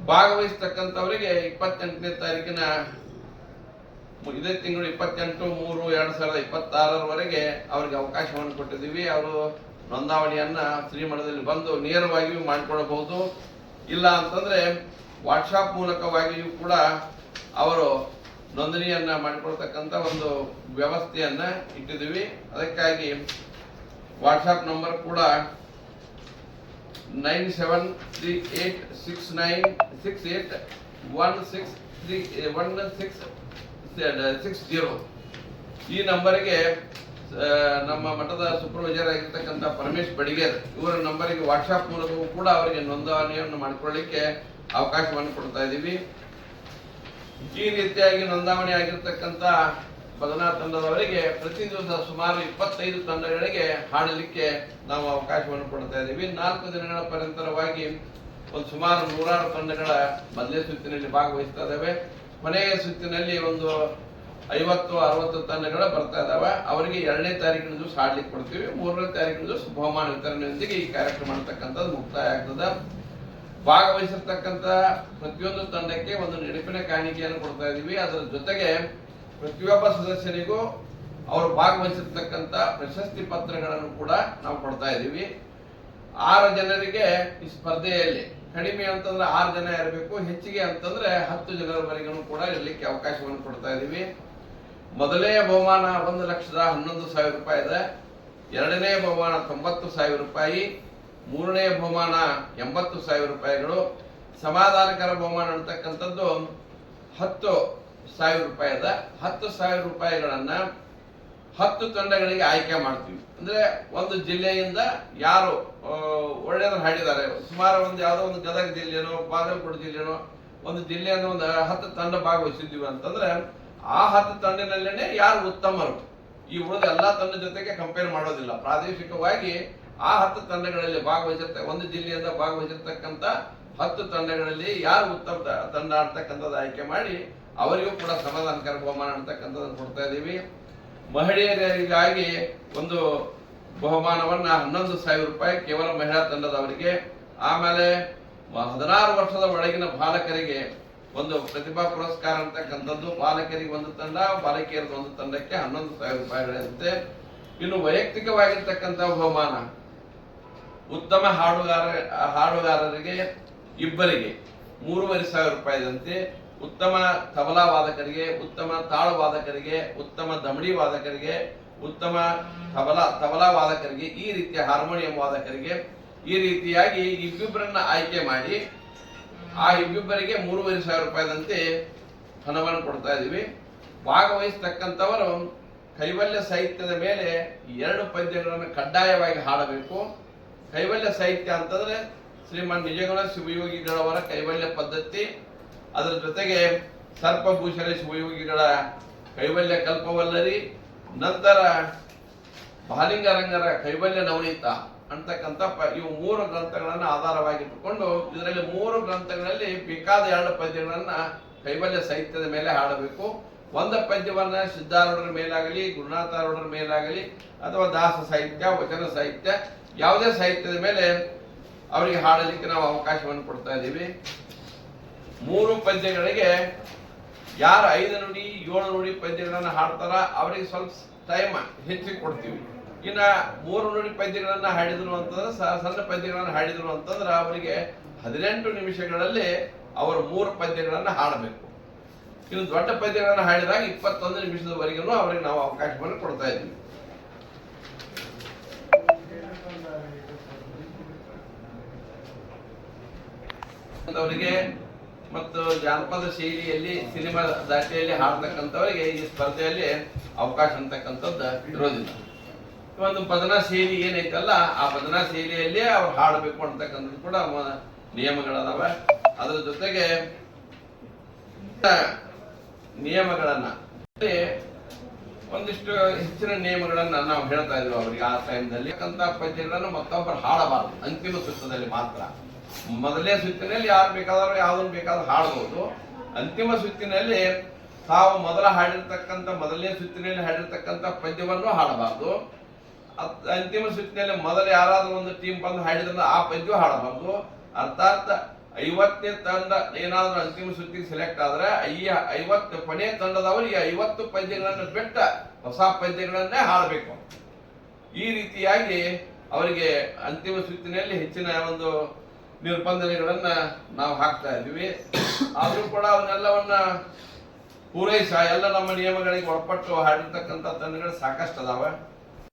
ಭಾಗವಹಿಸ್ತಕ್ಕಂಥವರಿಗೆ 28ನೇ ತಾರೀಕಿನ ಇದೇ ತಿಂಗಳು 28/3/2026 ಅವರಿಗೆ ಅವಕಾಶವನ್ನು ಕೊಟ್ಟಿದ್ದೀವಿ. ಅವರು ನೋಂದಾವಣಿಯನ್ನ ಶ್ರೀಮಠದಲ್ಲಿ ಬಂದು ನೇರವಾಗಿಯೂ ಮಾಡಿಕೊಳ್ಳಬಹುದು. ಇಲ್ಲ ಅಂತಂದ್ರೆ ವಾಟ್ಸಾಪ್ ಮೂಲಕವಾಗಿಯೂ ಕೂಡ ಅವರು ನೋಂದಣಿಯನ್ನ ಮಾಡಿಕೊಳ್ತಕ್ಕಂಥ ಒಂದು ವ್ಯವಸ್ಥೆಯನ್ನ ಇಟ್ಟಿದ್ದೀವಿ. ಅದಕ್ಕಾಗಿ ವಾಟ್ಸಾಪ್ ನಂಬರ್ ಕೂಡ 9738681660 ಈ ನಂಬರಿಗೆ ನಮ್ಮ ಮಠದ ಸೂಪರ್ವೈಸರ್ ಆಗಿರ್ತಕ್ಕಂಥ ಪರಮೇಶ್ ಬಡಿಗೇರ್ ಇವರ ನಂಬರಿಗೆ ವಾಟ್ಸಾಪ್ ಮೂಲಕವೂ ಕೂಡ ಅವರಿಗೆ ನೋಂದಣಿಯನ್ನು ಮಾಡಿಕೊಳ್ಳಲಿಕ್ಕೆ ಅವಕಾಶವನ್ನು ಕೊಡ್ತಾ ಇದ್ದೀವಿ. ಈ ರೀತಿಯಾಗಿ ನೋಂದಾವಣಿ ಆಗಿರ್ತಕ್ಕಂಥ ಭಜನಾ ತಂಡದವರಿಗೆ ಪ್ರತಿ ದಿವಸ ಸುಮಾರು 25 ತಂಡಗಳಿಗೆ ಹಾಡಲಿಕ್ಕೆ ನಾವು ಅವಕಾಶವನ್ನು ಕೊಡ್ತಾ ಇದ್ದೀವಿ. 4 ದಿನಗಳ ಪರ್ಯಂತರವಾಗಿ ಒಂದು ಸುಮಾರು 100 ತಂಡಗಳ ಮೊದಲನೇ ಸುತ್ತಿನಲ್ಲಿ ಭಾಗವಹಿಸ್ತಾ ಇದ್ದಾವೆ. ಕೊನೆಯ ಸುತ್ತಿನಲ್ಲಿ ಒಂದು 50-60 ತಂಡಗಳು ಬರ್ತಾ ಇದಾವೆ. ಅವರಿಗೆ 2ನೇ ತಾರೀಕಿನ ದಿವಸ ಹಾಡ್ಲಿಕ್ಕೆ ಕೊಡ್ತೀವಿ. 3ನೇ ತಾರೀಕಿನ ದಿವಸ ಬಹುಮಾನ ವಿತರಣೆಯೊಂದಿಗೆ ಈ ಕಾರ್ಯಕ್ರಮ ಮಾಡತಕ್ಕಂಥದ್ದು ಮುಕ್ತಾಯ ಆಗ್ತದೆ. ಭಾಗವಹಿಸಿರ್ತಕ್ಕಂಥ ಪ್ರತಿಯೊಂದು ತಂಡಕ್ಕೆ ಒಂದು ನೆನಪಿನ ಕಾಣಿಕೆಯನ್ನು ಕೊಡ್ತಾ ಇದ್ದೀವಿ. ಅದರ ಜೊತೆಗೆ ಪ್ರತಿಯೊಬ್ಬ ಸದಸ್ಯರಿಗೂ ಅವರು ಭಾಗವಹಿಸಿರ್ತಕ್ಕಂಥ ಪ್ರಶಸ್ತಿ ಪತ್ರಗಳನ್ನು ಕೂಡ ನಾವು ಕೊಡ್ತಾ ಇದ್ದೀವಿ. 6 ಜನರಿಗೆ ಈ ಸ್ಪರ್ಧೆಯಲ್ಲಿ ಕಡಿಮೆ ಅಂತಂದ್ರೆ 6 ಜನ ಇರಬೇಕು, ಹೆಚ್ಚಿಗೆ ಅಂತಂದ್ರೆ 10 ಜನರವರೆಗೂ ಕೂಡ ಇರಲಿಕ್ಕೆ ಅವಕಾಶವನ್ನು ಕೊಡ್ತಾ ಇದ್ದೀವಿ. ಮೊದಲನೇ ಬಹುಮಾನ 1,11,000 ರೂಪಾಯಿ ಇದೆ. 2ನೇ ಬಹುಮಾನ 90,000 ರೂಪಾಯಿ, 3ನೇ ಬಹುಮಾನ 80,000 ರೂಪಾಯಿಗಳು. ಸಮಾಧಾನಕರ ಬಹುಮಾನ ಅಂತಕ್ಕಂಥದ್ದು 10,000 ರೂಪಾಯಿ ಇದೆ. 10,000 ರೂಪಾಯಿಗಳನ್ನ 10 ತಂಡಗಳಿಗೆ ಆಯ್ಕೆ ಮಾಡ್ತೀವಿ. ಅಂದ್ರೆ ಒಂದು ಜಿಲ್ಲೆಯಿಂದ ಯಾರು ಒಳ್ಳೆಯದು ಹಾಡಿದ್ದಾರೆ, ಸುಮಾರು ಒಂದು ಯಾವುದೋ ಒಂದು ಗದಗ ಜಿಲ್ಲೆನೋ ಬಾಗಲಕೋಟೆ ಜಿಲ್ಲೆನೋ ಒಂದು ಜಿಲ್ಲೆಯನ್ನು ಒಂದು 10 ತಂಡ ಭಾಗವಹಿಸಿದ್ದೀವಿ ಅಂತಂದ್ರೆ ಆ 10 ತಂಡದಲ್ಲೇನೆ ಯಾರು ಉತ್ತಮರು, ಈ ಉಳಿದ ಎಲ್ಲಾ ತಂಡ ಜೊತೆಗೆ ಕಂಪೇರ್ ಮಾಡೋದಿಲ್ಲ. ಪ್ರಾದೇಶಿಕವಾಗಿ ಆ 10 ತಂಡಗಳಲ್ಲಿ ಒಂದು ಜಿಲ್ಲೆಯಿಂದ ಭಾಗವಹಿಸಿರ್ತಕ್ಕಂಥ 10 ತಂಡಗಳಲ್ಲಿ ಯಾರು ಉತ್ತಮ ತಂಡ ಅಂತಕ್ಕಂಥದ್ದು ಆಯ್ಕೆ ಮಾಡಿ ಅವರಿಗೂ ಕೂಡ ಸಮಾಧಾನಕರ ಬಹುಮಾನ ಅಂತಕ್ಕಂಥದ್ದನ್ನು ಕೊಡ್ತಾ ಇದ್ದೀವಿ. ಮಹಿಳೆಯರಿಗಾಗಿ ಒಂದು ಬಹುಮಾನವನ್ನ 11,000 ರೂಪಾಯಿ ಕೇವಲ ಮಹಿಳಾ ತಂಡದವರಿಗೆ. ಆಮೇಲೆ 16 ವರ್ಷದ ಒಳಗಿನ ಬಾಲಕರಿಗೆ ಒಂದು ಪ್ರತಿಭಾ ಪುರಸ್ಕಾರ ಅಂತಕ್ಕಂಥದ್ದು, ಬಾಲಕರಿಗೆ ಒಂದು ತಂಡ, ಬಾಲಕಿಯರಿಗೆ ಒಂದು ತಂಡಕ್ಕೆ 11,000 ರೂಪಾಯಿಗಳಿರುತ್ತೆ. ಇನ್ನು ವೈಯಕ್ತಿಕವಾಗಿರ್ತಕ್ಕಂಥ ಬಹುಮಾನ ಉತ್ತಮ ಹಾಡುಗಾರರಿಗೆ ಇಬ್ಬರಿಗೆ 3,500 ರೂಪಾಯಿದಂತೆ, ಉತ್ತಮ ತಬಲಾ ವಾದಕರಿಗೆ, ಉತ್ತಮ ತಾಳು ವಾದಕರಿಗೆ, ಉತ್ತಮ ದಮಡಿ ವಾದಕರಿಗೆ, ಉತ್ತಮ ತಬಲಾ ವಾದಕರಿಗೆ, ಈ ರೀತಿಯ ಹಾರ್ಮೋನಿಯಂ ವಾದಕರಿಗೆ, ಈ ರೀತಿಯಾಗಿ ಇಬ್ಬಿಬ್ಬರನ್ನ ಆಯ್ಕೆ ಮಾಡಿ ಆ ಇಬ್ಬಿಬ್ಬರಿಗೆ 3,500 ರೂಪಾಯಿದಂತೆ ಹಣವನ್ನು ಕೊಡ್ತಾ ಇದೀವಿ. ಭಾಗವಹಿಸ್ತಕ್ಕಂಥವರು ಕೈವಲ್ಯ ಸಾಹಿತ್ಯದ ಮೇಲೆ 2 ಪದ್ಯಗಳನ್ನು ಕಡ್ಡಾಯವಾಗಿ ಹಾಡಬೇಕು. ಕೈವಲ್ಯ ಸಾಹಿತ್ಯ ಅಂತಂದ್ರೆ ಶ್ರೀಮನ್ ನಿಜಗುಣ ಶಿವಯೋಗಿಗಳವರ ಕೈವಲ್ಯ ಪದ್ಧತಿ, ಅದರ ಜೊತೆಗೆ ಸರ್ಪಭೂಷಣ ಶಿವಯೋಗಿಗಳ ಕೈವಲ್ಯ ಕಲ್ಪವಲ್ಲರಿ, ನಂತರ ಬಾಲಿಂಗರಂಗರ ಕೈವಲ್ಯ ನವನೀತ ಅಂತಕ್ಕಂಥ ಇವು 3 ಗ್ರಂಥಗಳನ್ನ ಆಧಾರವಾಗಿಟ್ಟುಕೊಂಡು ಇದರಲ್ಲಿ 3 ಗ್ರಂಥಗಳಲ್ಲಿ ಬೇಕಾದ 2 ಪದ್ಯಗಳನ್ನ ಕೈವಲ್ಯ ಸಾಹಿತ್ಯದ ಮೇಲೆ ಹಾಡಬೇಕು. ಒಂದು ಪದ್ಯವನ್ನ ಸಿದ್ಧಾರೂಢರ ಮೇಲಾಗಲಿ, ಗುರುನಾಥಾರೂಢರ ಮೇಲಾಗಲಿ, ಅಥವಾ ದಾಸ ಸಾಹಿತ್ಯ, ವಚನ ಸಾಹಿತ್ಯ, ಯಾವುದೇ ಸಾಹಿತ್ಯದ ಮೇಲೆ ಅವರಿಗೆ ಹಾಡಲಿಕ್ಕೆ ನಾವು ಅವಕಾಶವನ್ನು ಕೊಡ್ತಾ ಇದ್ದೀವಿ. 3 ಪದ್ಯಗಳಿಗೆ ಯಾರು 5 ನುಡಿ 7 ನುಡಿ ಪದ್ಯಗಳನ್ನ ಹಾಡ್ತಾರ ಅವರಿಗೆ ಸ್ವಲ್ಪ ಟೈಮ್ ಹೆಚ್ಚಿಗೆ ಕೊಡ್ತೀವಿ. ಇನ್ನ 3 ನುಡಿ ಪದ್ಯಗಳನ್ನ ಹಾಡಿದ್ರು ಅಂತಂದ್ರೆ, ಸಣ್ಣ ಪದ್ಯಗಳನ್ನ ಹಾಡಿದ್ರು ಅಂತಂದ್ರೆ ಅವರಿಗೆ 18 ನಿಮಿಷಗಳಲ್ಲಿ ಅವರು 3 ಪದ್ಯಗಳನ್ನ ಹಾಡಬೇಕು. ಇನ್ನು ದೊಡ್ಡ ಪದ್ಯಗಳನ್ನ ಹಾಡಿದಾಗ 21 ನಿಮಿಷದವರೆಗೂ ಅವರಿಗೆ ನಾವು ಅವಕಾಶವನ್ನು ಕೊಡ್ತಾ ಇದ್ದೀವಿ. ಅವರಿಗೆ ಮತ್ತು ಜಾನಪದ ಶೈಲಿಯಲ್ಲಿ ಸಿನಿಮಾ ದಾಟಿಯಲ್ಲಿ ಹಾಡ್ತಕ್ಕಂಥವರಿಗೆ ಈ ಸ್ಪರ್ಧೆಯಲ್ಲಿ ಅವಕಾಶ ಅಂತಕ್ಕಂಥದ್ದು ಇರೋದಿಲ್ಲ. ಒಂದು ಭಜನಾ ಶೈಲಿ ಏನೈತಲ್ಲ ಆ ಭಜನಾ ಶೈಲಿಯಲ್ಲಿ ಅವ್ರು ಹಾಡಬೇಕು ಅಂತಕ್ಕಂಥದ್ದು ಕೂಡ ನಿಯಮಗಳದಾವ. ಅದರ ಜೊತೆಗೆ ನಿಯಮಗಳನ್ನ ಒಂದಿಷ್ಟು ಹೆಚ್ಚಿನ ನಿಯಮಗಳನ್ನ ನಾವು ಹೇಳ್ತಾ ಇದ್ವಿ ಅವರಿಗೆ. ಆ ಟೈಮ್ನಲ್ಲಿ ಪದ್ಯಗಳನ್ನು ಮತ್ತೊಬ್ಬರು ಹಾಡಬಾರದು, ಅಂತಿಮ ಸುತ್ತದಲ್ಲಿ ಮಾತ್ರ. ಮೊದಲನೇ ಸುತ್ತಿನಲ್ಲಿ ಯಾರು ಬೇಕಾದರೂ ಯಾವ್ದನ್ನು ಬೇಕಾದ್ರೂ ಹಾಡಬಹುದು. ಅಂತಿಮ ಸುತ್ತಿನಲ್ಲಿ ತಾವು ಮೊದಲನೇ ಸುತ್ತಿನಲ್ಲಿ ಹಾಡಿರ್ತಕ್ಕಂಥ ಪದ್ಯವನ್ನು ಹಾಡಬಾರ್ದು. ಅಂತಿಮ ಸುತ್ತಿನಲ್ಲಿ ಮೊದಲು ಯಾರಾದ್ರೂ ಒಂದು ಟೀಮ್ ಬಂದು ಹಾಡಿದ್ರೆ ಆ ಪದ್ಯ ಹಾಡಬಾರ್ದು. ಅರ್ಥಾತ್ 50ನೇ ತಂಡ ಏನಾದ್ರೂ ಅಂತಿಮ ಸುತ್ತಿಗೆ ಸೆಲೆಕ್ಟ್ ಆದ್ರೆ ಈ 50 ಕೊನೆ ತಂಡದವರಿಗೆ 50 ಪಂದ್ಯಗಳನ್ನು ಬಿಟ್ಟ ಹೊಸ ಪಂದ್ಯಗಳನ್ನೇ ಆಡಬೇಕು. ಈ ರೀತಿಯಾಗಿ ಅವರಿಗೆ ಅಂತಿಮ ಸುತ್ತಿನಲ್ಲಿ ಹೆಚ್ಚಿನ ಒಂದು ನಿರ್ಬಂಧನೆಗಳನ್ನ ನಾವು ಹಾಕ್ತಾ ಇದ್ವಿ. ಆದ್ರೂ ಕೂಡ ಅವನ್ನೆಲ್ಲವನ್ನ ಪೂರೈಸ ಎಲ್ಲ ನಮ್ಮ ನಿಯಮಗಳಿಗೆ ಒಳಪಟ್ಟು ಹಾಡಿರ್ತಕ್ಕಂಥ ತಂಡಗಳು ಸಾಕಷ್ಟು ಅದಾವ.